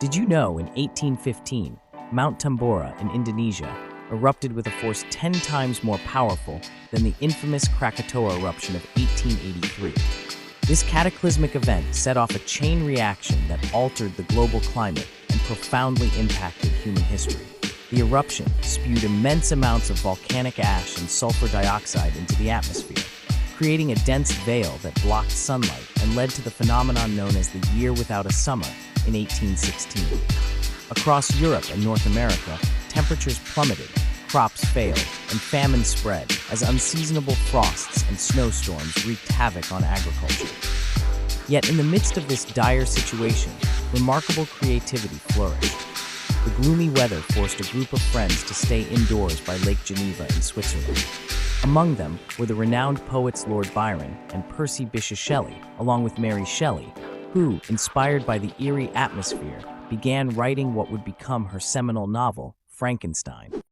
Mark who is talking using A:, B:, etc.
A: Did you know in 1815, Mount Tambora in Indonesia erupted with a force 10 times more powerful than the infamous Krakatoa eruption of 1883? This cataclysmic event set off a chain reaction that altered the global climate and profoundly impacted human history. The eruption spewed immense amounts of volcanic ash and sulfur dioxide into the atmosphere, creating a dense veil that blocked sunlight and led to the phenomenon known as the Year Without a Summer in 1816. Across Europe and North America, temperatures plummeted, crops failed, and famine spread as unseasonable frosts and snowstorms wreaked havoc on agriculture. Yet in the midst of this dire situation, remarkable creativity flourished. The gloomy weather forced a group of friends to stay indoors by Lake Geneva in Switzerland. Among them were the renowned poets Lord Byron and Percy Bysshe Shelley, along with Mary Shelley, who, inspired by the eerie atmosphere, began writing what would become her seminal novel, Frankenstein.